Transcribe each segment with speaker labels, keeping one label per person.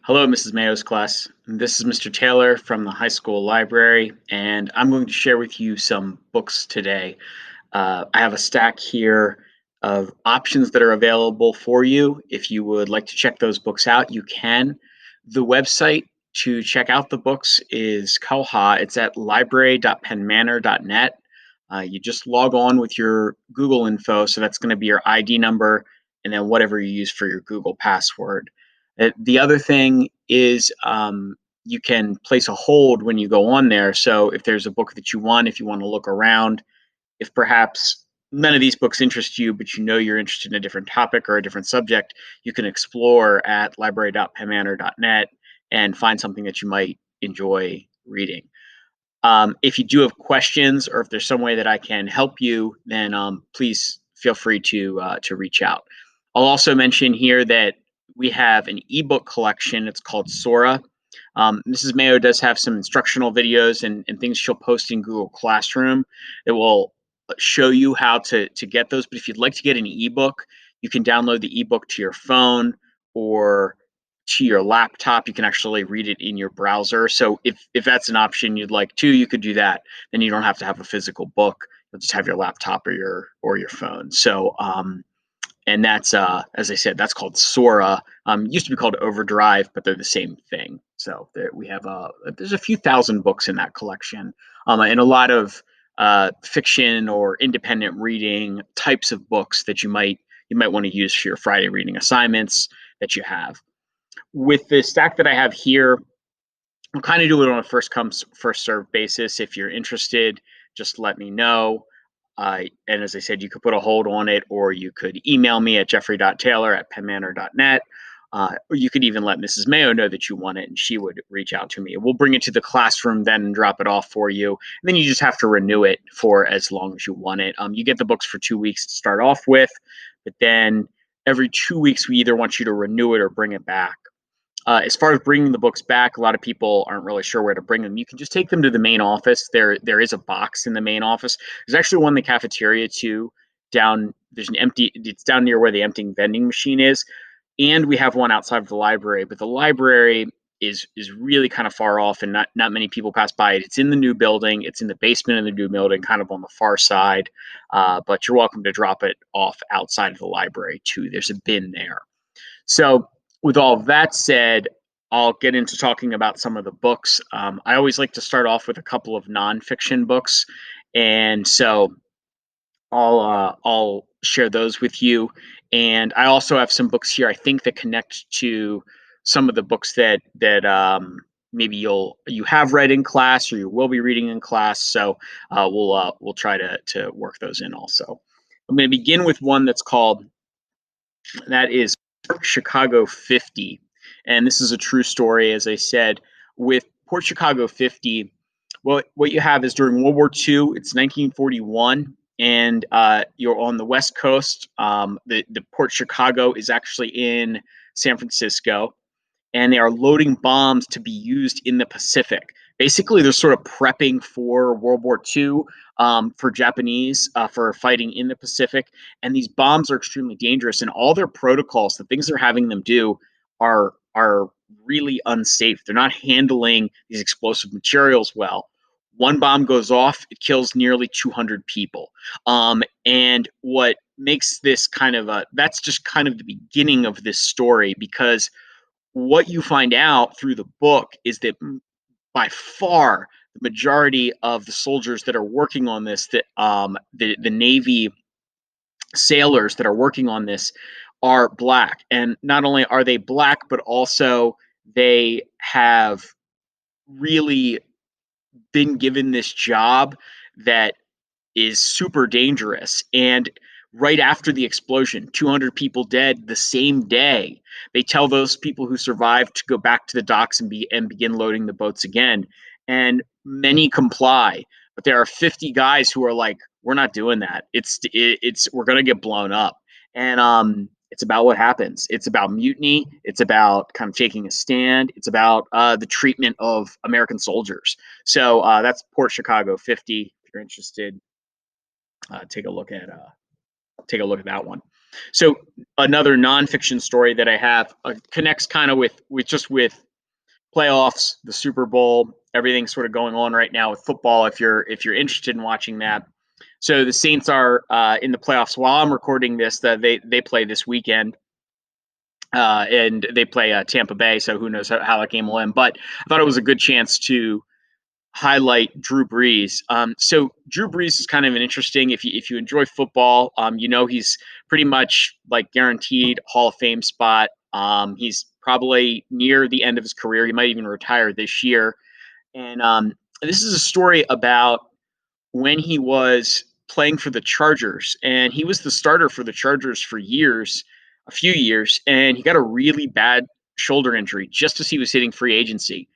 Speaker 1: Hello, Mrs. Mayo's class. This is Mr. Taylor from the high school library, and I'm going to share with you some books today. I have a stack here of options that are available for you. If you would like to check those books out, you can. The website to check out the books is Koha. It's at library.penmanor.net. You just log on with your Google info, so that's going to be your ID number and then whatever you use for your Google password. The other thing is you can place a hold when you go on there. So if there's a book that you want, if you want to look around, if perhaps none of these books interest you, but you know you're interested in a different topic or a different subject, you can explore at library.penmanor.net and find something that you might enjoy reading. If you do have questions or if there's some way that I can help you, then please feel free to reach out. I'll also mention here that we have an ebook collection. It's called Sora. Mrs. Mayo does have some instructional videos and things she'll post in Google Classroom. It will show you how to get those. But if you'd like to get an ebook, you can download the ebook to your phone or to your laptop. You can actually read it in your browser. So if that's an option you'd like to, you could do that. Then you don't have to have a physical book. You'll just have your laptop or your phone. So and that's as I said, that's called Sora. Used to be called Overdrive, but they're the same thing. So we have there's a few thousand books in that collection, and a lot of fiction or independent reading types of books that you might want to use for your Friday reading assignments that you have. With the stack that I have here, I'll kind of do it on a first come first serve basis. If you're interested, just let me know. And as I said, you could put a hold on it, or you could email me at jeffrey.taylor@penmanor.net. Or you could even let Mrs. Mayo know that you want it, and she would reach out to me. We'll bring it to the classroom then and drop it off for you. And then you just have to renew it for as long as you want it. You get the books for 2 weeks to start off with, but then every 2 weeks, we either want you to renew it or bring it back. As far as bringing the books back, a lot of people aren't really sure where to bring them. You can just take them to the main office. There is a box in the main office. There's actually one in the cafeteria too. There's an empty. It's down near where the emptying vending machine is, and we have one outside of the library. But the library is really kind of far off, and not many people pass by it. It's in the new building. It's in the basement of the new building, kind of on the far side. But you're welcome to drop it off outside of the library too. There's a bin there. So, with all that said, I'll get into talking about some of the books. I always like to start off with a couple of nonfiction books, and so I'll share those with you. And I also have some books here I think that connect to some of the books that maybe you have read in class or you will be reading in class. So we'll try to work those in also. I'm going to begin with one that is Port Chicago 50. And this is a true story, as I said. With Port Chicago 50, what you have is during World War II, it's 1941, and you're on the West Coast. The Port Chicago is actually in San Francisco, and they are loading bombs to be used in the Pacific. Basically, they're sort of prepping for World War II, for Japanese, for fighting in the Pacific. And these bombs are extremely dangerous, and all their protocols, the things they're having them do, are really unsafe. They're not handling these explosive materials well. One bomb goes off, it kills nearly 200 people. And what makes this that's just kind of the beginning of this story, because what you find out through the book is that by far the majority of the soldiers that are working on this, that the Navy sailors that are working on this, are black. And not only are they black, but also they have really been given this job that is super dangerous. And right after the explosion, 200 people dead the same day, they tell those people who survived to go back to the docks and begin loading the boats again. And many comply, but there are 50 guys who are like, "We're not doing that. It's we're gonna get blown up." And it's about what happens. It's about mutiny. It's about kind of taking a stand. It's about the treatment of American soldiers. So that's Port Chicago 50. If you're interested, take a look take a look at that one. So another nonfiction story that I have connects kind of with playoffs, the Super Bowl, everything sort of going on right now with football. If you're interested in watching that, so the Saints are in the playoffs. While I'm recording this, they play this weekend, and they play Tampa Bay. So who knows how that game will end? But I thought it was a good chance to highlight Drew Brees. So Drew Brees is kind of an interesting. If you enjoy football, he's pretty much like guaranteed Hall of Fame spot. He's probably near the end of his career. He might even retire this year. And this is a story about when he was playing for the Chargers, and he was the starter for the Chargers for years, a few years, and he got a really bad shoulder injury just as he was hitting free agency.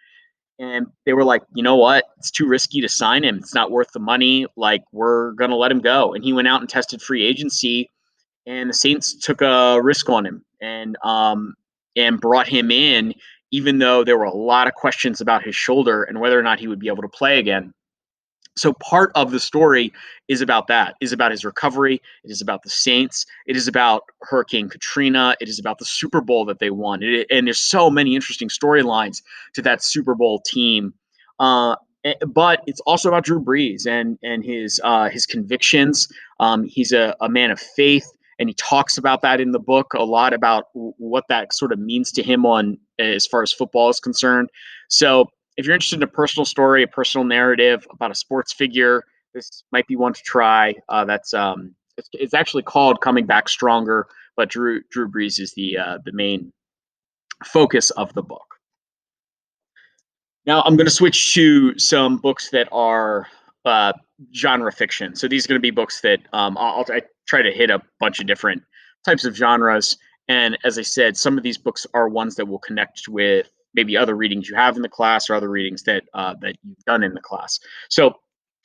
Speaker 1: And they were like, you know what? It's too risky to sign him. It's not worth the money. Like, we're going to let him go. And he went out and tested free agency, and the Saints took a risk on him and brought him in, even though there were a lot of questions about his shoulder and whether or not he would be able to play again. So part of the story is about that, is about his recovery. It is about the Saints. It is about Hurricane Katrina. It is about the Super Bowl that they won. And there's so many interesting storylines to that Super Bowl team. But it's also about Drew Brees and his convictions. He's a man of faith, and he talks about that in the book a lot, about what that sort of means to him on as far as football is concerned. So if you're interested in a personal story, a personal narrative about a sports figure, this might be one to try. It's actually called Coming Back Stronger, but Drew Brees is the main focus of the book. Now I'm going to switch to some books that are uh, genre fiction. So these are going to be books that I try to hit a bunch of different types of genres. And as I said, some of these books are ones that will connect with maybe other readings you have in the class or other readings that you've done in the class. So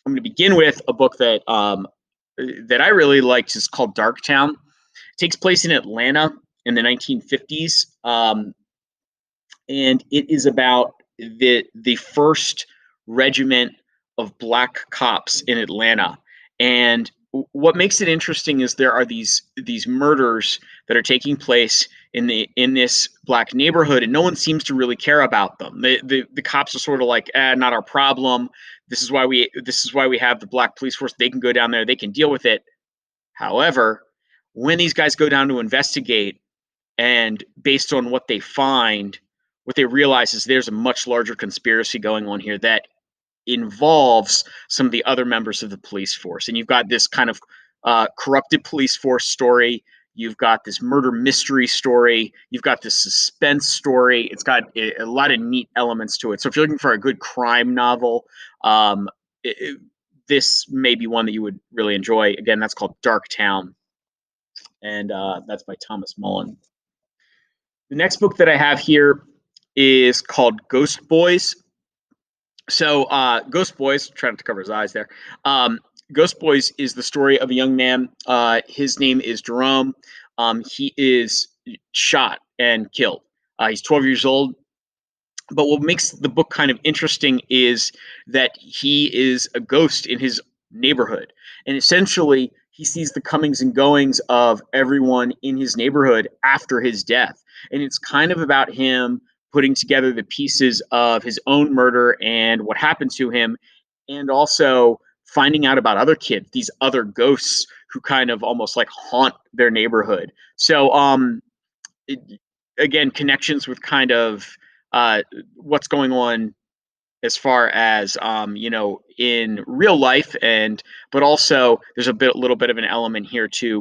Speaker 1: I'm going to begin with a book that I really liked. Is called Darktown. It takes place in Atlanta in the 1950s. And it is about the first regiment of black cops in Atlanta. And what makes it interesting is there are these murders that are taking place in this black neighborhood, and no one seems to really care about them. The cops are sort of like, not our problem. This is why we have the black police force. They can go down there, they can deal with it. However, when these guys go down to investigate, and based on what they find, what they realize is there's a much larger conspiracy going on here that involves some of the other members of the police force. And you've got this kind of corrupted police force story. You've got this murder mystery story. You've got this suspense story. It's got a lot of neat elements to it. So if you're looking for a good crime novel, um, this may be one that you would really enjoy. Again, that's called Darktown, and that's by Thomas Mullen. The next book that I have here is called Ghost Boys. So, Ghost Boys, trying to cover his eyes there. Ghost Boys is the story of a young man. His name is Jerome. He is shot and killed. He's 12 years old. But what makes the book kind of interesting is that he is a ghost in his neighborhood. And essentially, he sees the comings and goings of everyone in his neighborhood after his death. And it's kind of about him putting together the pieces of his own murder and what happened to him, and also finding out about other kids, these other ghosts who kind of almost like haunt their neighborhood. So, it, again, connections with kind of what's going on as far as in real life, and but also there's little bit of an element here too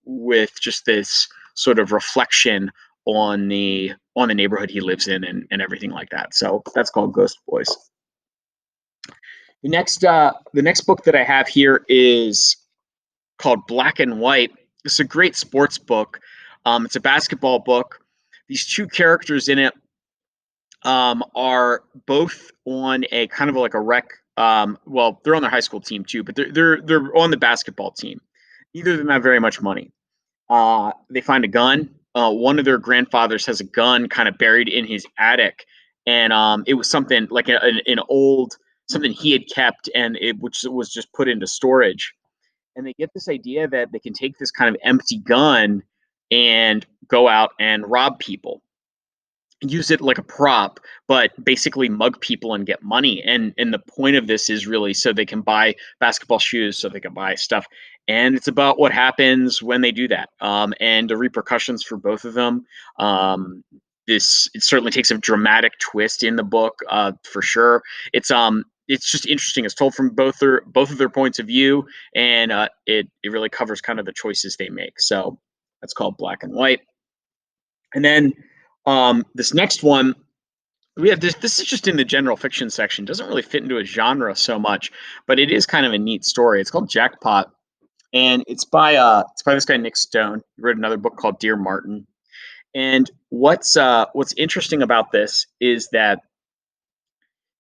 Speaker 1: with just this sort of reflection on the neighborhood he lives in, and everything like that. So that's called Ghost Boys. The next book that I have here is called Black and White. It's a great sports book. It's a basketball book. These two characters in it are both on a kind of like a rec. Well, they're on their high school team too, but they're on the basketball team. Neither of them have very much money. They find a gun. One of their grandfathers has a gun kind of buried in his attic, and it was something like an old something he had kept, and which was just put into storage. and they get this idea that they can take this kind of empty gun and go out and rob people, use it like a prop, but basically mug people and get money. And the point of this is really so they can buy basketball shoes, so they can buy stuff. And it's about what happens when they do that, and the repercussions for both of them. This it certainly takes a dramatic twist in the book, for sure. It's just interesting. It's told from both of their points of view, and it really covers kind of the choices they make. So that's called Black and White. And then this next one, we have this is just in the general fiction section. Doesn't really fit into a genre so much, but it is kind of a neat story. It's called Jackpot, and it's by this guy Nick Stone. He wrote another book called Dear Martin. And what's interesting about this is that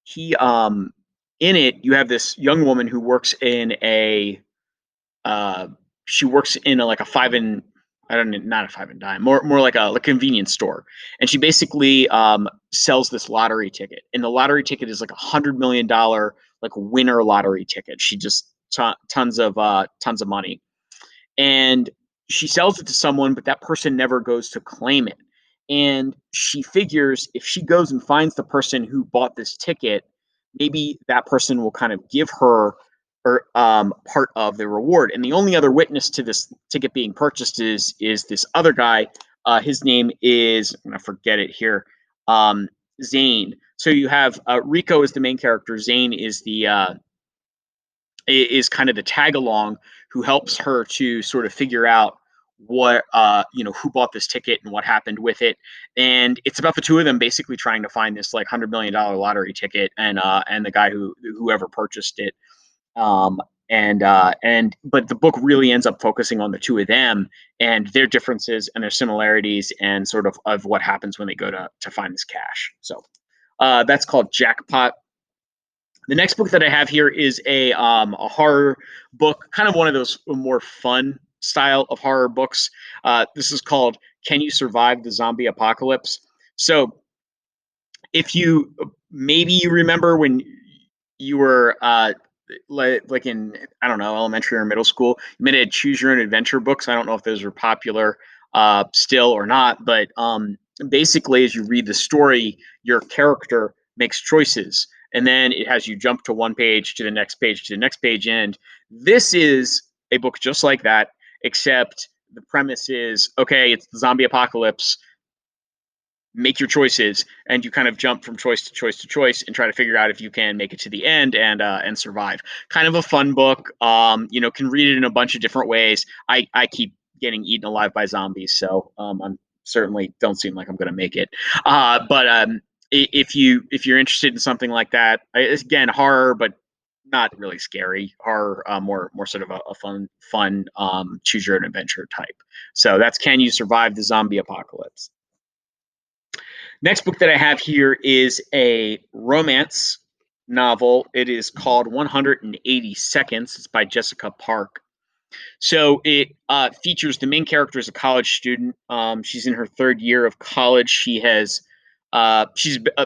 Speaker 1: he in it you have this young woman who works in a uh, she works in like a five and I don't know, not a five and dime, more like a convenience store, and she basically sells this lottery ticket, and the lottery ticket is like $100 million like winner lottery ticket. She just tons of money, and she sells it to someone, but that person never goes to claim it. And she figures if she goes and finds the person who bought this ticket, maybe that person will kind of give her or part of the reward. And the only other witness to this ticket being purchased is this other guy. His name is I'm gonna forget it here. Zane. So you have Rico is the main character. Zane is kind of the tag along who helps her to sort of figure out what who bought this ticket and what happened with it. And it's about the two of them basically trying to find this like $100 million lottery ticket and the guy whoever purchased it. And but the book really ends up focusing on the two of them and their differences and their similarities and sort of what happens when they go to find this cash. So that's called Jackpot. The next book that I have here is a horror book, kind of one of those more fun style of horror books. This is called "Can You Survive the Zombie Apocalypse?" So, if you maybe you remember when you were like in I don't know elementary or middle school, you made a choose your own adventure books. I don't know if those are popular still or not, but basically, as you read the story, your character makes choices, and then it has you jump to one page to the next page to the next page. And this is a book just like that, except the premise is okay. It's the zombie apocalypse, make your choices, and you kind of jump from choice to choice to choice and try to figure out if you can make it to the end and survive. Kind of a fun book. Can read it in a bunch of different ways. I keep getting eaten alive by zombies, so I'm certainly don't seem like I'm going to make it. But if you're interested in something like that, again horror, but not really scary horror, more sort of a fun choose your own adventure type. So that's Can You Survive the Zombie Apocalypse? Next book that I have here is a romance novel. It is called 180 Seconds. It's by Jessica Park. So it features the main character as a college student. She's in her third year of college. She's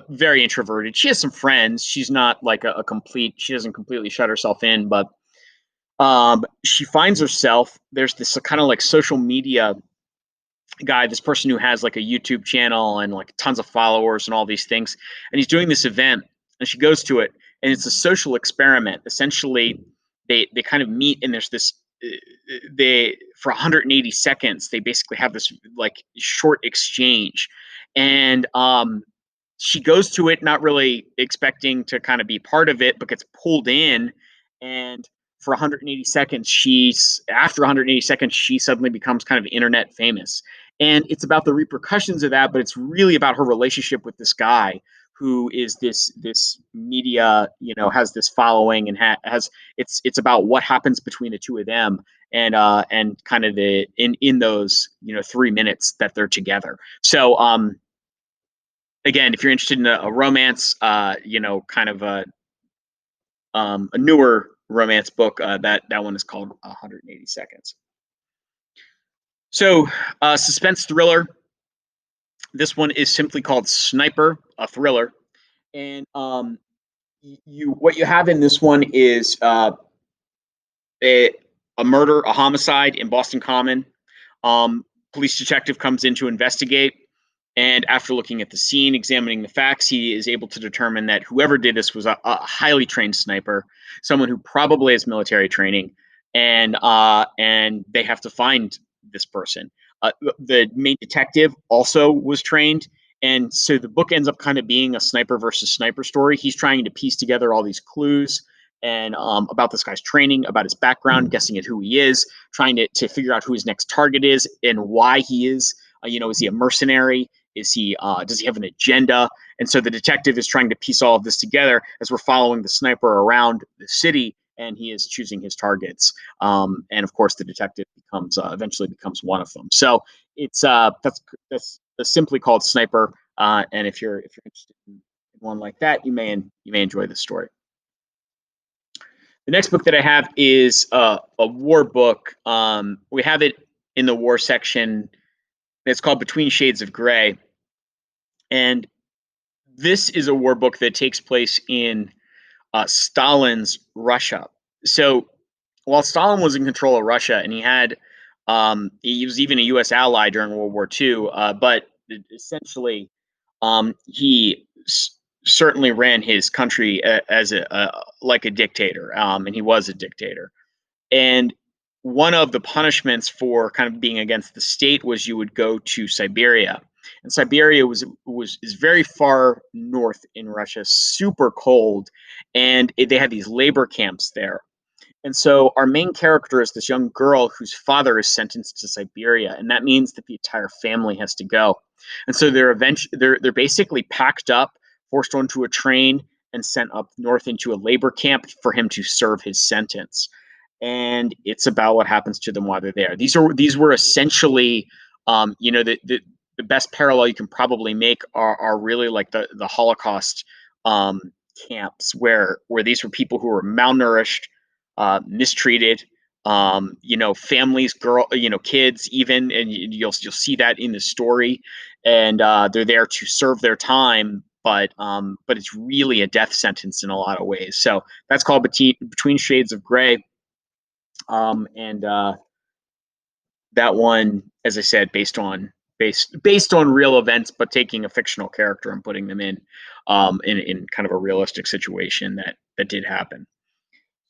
Speaker 1: very introverted. She has some friends. She's not like a complete. She doesn't completely shut herself in, but she finds herself. There's this kind of like social media guy, this person who has like a YouTube channel and like tons of followers and all these things. And he's doing this event and she goes to it and it's a social experiment. Essentially, they kind of meet and there's this they for 180 seconds they basically have this like short exchange and she goes to it not really expecting to kind of be part of it but gets pulled in and for 180 seconds she's after 180 seconds she suddenly becomes kind of internet famous and it's about the repercussions of that but it's really about her relationship with this guy who is this media has this following and has it's about what happens between the two of them and kind of the in those 3 minutes that they're together. So again, if you're interested in a romance, kind of a newer romance book, that one is called 180 Seconds. So suspense thriller. This one is simply called Sniper, a thriller, and you what you have in this one is a murder, a homicide in Boston Common. Um, Police detective comes in to investigate, and after looking at the scene, examining the facts, he is able to determine that whoever did this was a highly trained sniper, someone who probably has military training, and they have to find this person. The main detective also was trained, and so the book ends up kind of being a sniper versus sniper story. He's trying to piece together all these clues and about this guy's training, about his background, guessing at who he is, trying to figure out who his next target is and why he is. Is he a mercenary? Is he does he have an agenda? And so the detective is trying to piece all of this together as we're following the sniper around the city, and he is choosing his targets. And of course, the detective becomes eventually becomes one of them. So it's that's simply called Sniper. And if you're interested in one like that, you may enjoy the story. The next book that I have is a war book. We have it in the war section. It's called Between Shades of Gray, and this is a war book that takes place in Stalin's Russia. So while Stalin was in control of Russia, and he was even a U.S. ally during World War II, but essentially he certainly ran his country as a like a dictator, and he was a dictator. And one of the punishments for kind of being against the state was you would go to Siberia. And Siberia was is very far north in Russia, super cold, and they had these labor camps there. And so our main character is this young girl whose father is sentenced to Siberia, and that means that the entire family has to go. And so they're basically packed up, forced onto a train, and sent up north into a labor camp for him to serve his sentence. And it's about what happens to them while they're there. These were essentially, the best parallel you can probably make are really like the Holocaust um, camps where these were people who were malnourished, mistreated, families, kids, even, and you'll see that in the story, and they're there to serve their time, but it's really a death sentence in a lot of ways. So that's called Between Shades of Gray, and that one, as I said, based on real events, but taking a fictional character and putting them in kind of a realistic situation that did happen.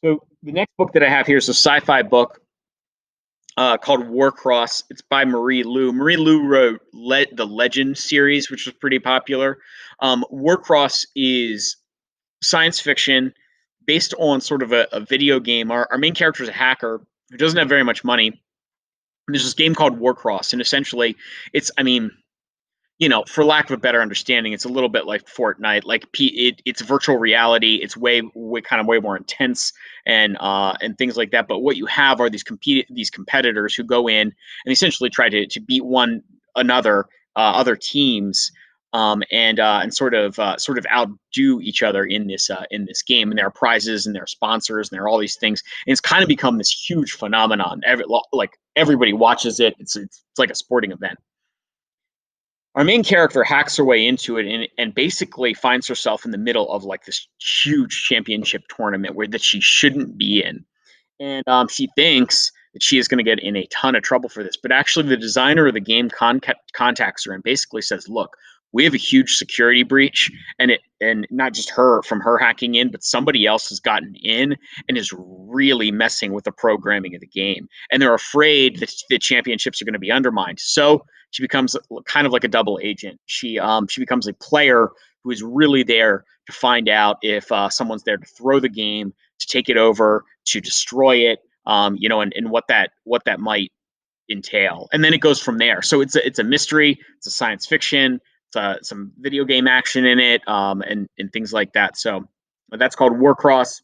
Speaker 1: So the next book that I have here is a sci-fi book called Warcross. It's by Marie Lu. Marie Lu wrote the Legend series, which was pretty popular. Warcross is science fiction based on sort of a video game. Our main character is a hacker who doesn't have very much money. There's this game called Warcross, and essentially, I mean, for lack of a better understanding, it's a little bit like Fortnite. Like it's virtual reality. It's way more intense and things like that. But what you have are these competitors who go in and essentially try to beat one another, other teams, and sort of outdo each other in this game. And there are prizes and there are sponsors and there are all these things. And it's kind of become this huge phenomenon. Everybody watches it. It's like a sporting event. Our main character hacks her way into it and basically finds herself in the middle of like this huge championship tournament that she shouldn't be in. And she thinks that she is going to get in a ton of trouble for this. But actually, the designer of the game contacts her and basically says, "Look, we have a huge security breach, and not just her hacking in, but somebody else has gotten in and is really messing with the programming of the game. And they're afraid that the championships are going to be undermined. So she becomes kind of like a double agent. She becomes a player who is really there to find out if someone's there to throw the game, to take it over, to destroy it, and what that might entail. And then it goes from there. So it's a mystery, it's a science fiction, it's some video game action in it, and things like that. So that's called Warcross.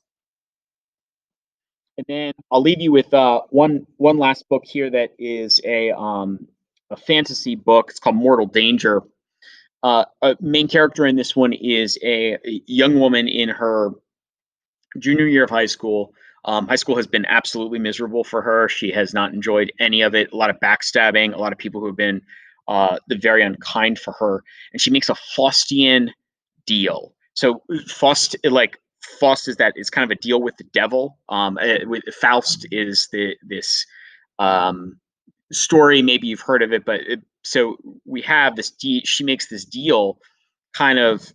Speaker 1: And then I'll leave you with one last book here that is a fantasy book. It's called Mortal Danger. A main character in this one is a young woman in her junior year of high school. High school has been absolutely miserable for her. She has not enjoyed any of it. A lot of backstabbing, a lot of people who have been very unkind for her, and she makes a Faustian deal. So Faust is kind of a deal with the devil. With Faust is this um, story. Maybe you've heard of it, but so we have this. She makes this deal, kind of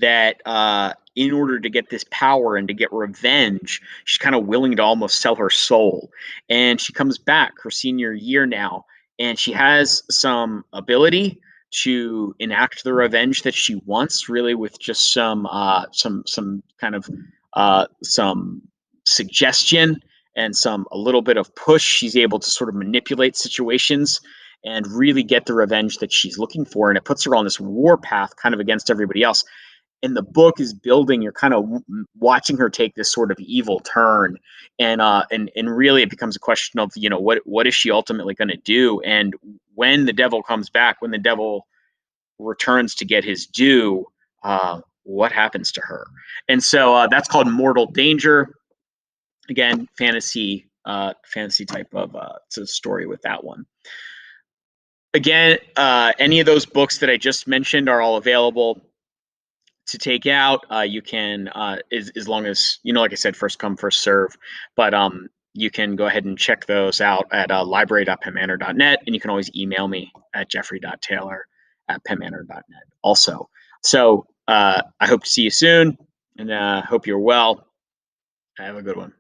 Speaker 1: that in order to get this power and to get revenge, she's kind of willing to almost sell her soul. And she comes back her senior year now, and she has some ability to enact the revenge that she wants, really, with just some kind of some suggestion and some a little bit of push. She's able to sort of manipulate situations and really get the revenge that she's looking for. And it puts her on this war path, kind of against everybody else. And the book is building, you're kind of watching her take this sort of evil turn, and really it becomes a question of, what is she ultimately going to do. And when the devil comes back, when the devil returns to get his due, what happens to her. And so that's called Mortal Danger. Again, fantasy type of it's a story with that one. Again, any of those books that I just mentioned are all available to take out. You can, as long as, like I said, first come, first serve. But you can go ahead and check those out at library.penmanor.net, and you can always email me at jeffrey.taylor@penmanor.net also. So I hope to see you soon, and hope you're well. Have a good one.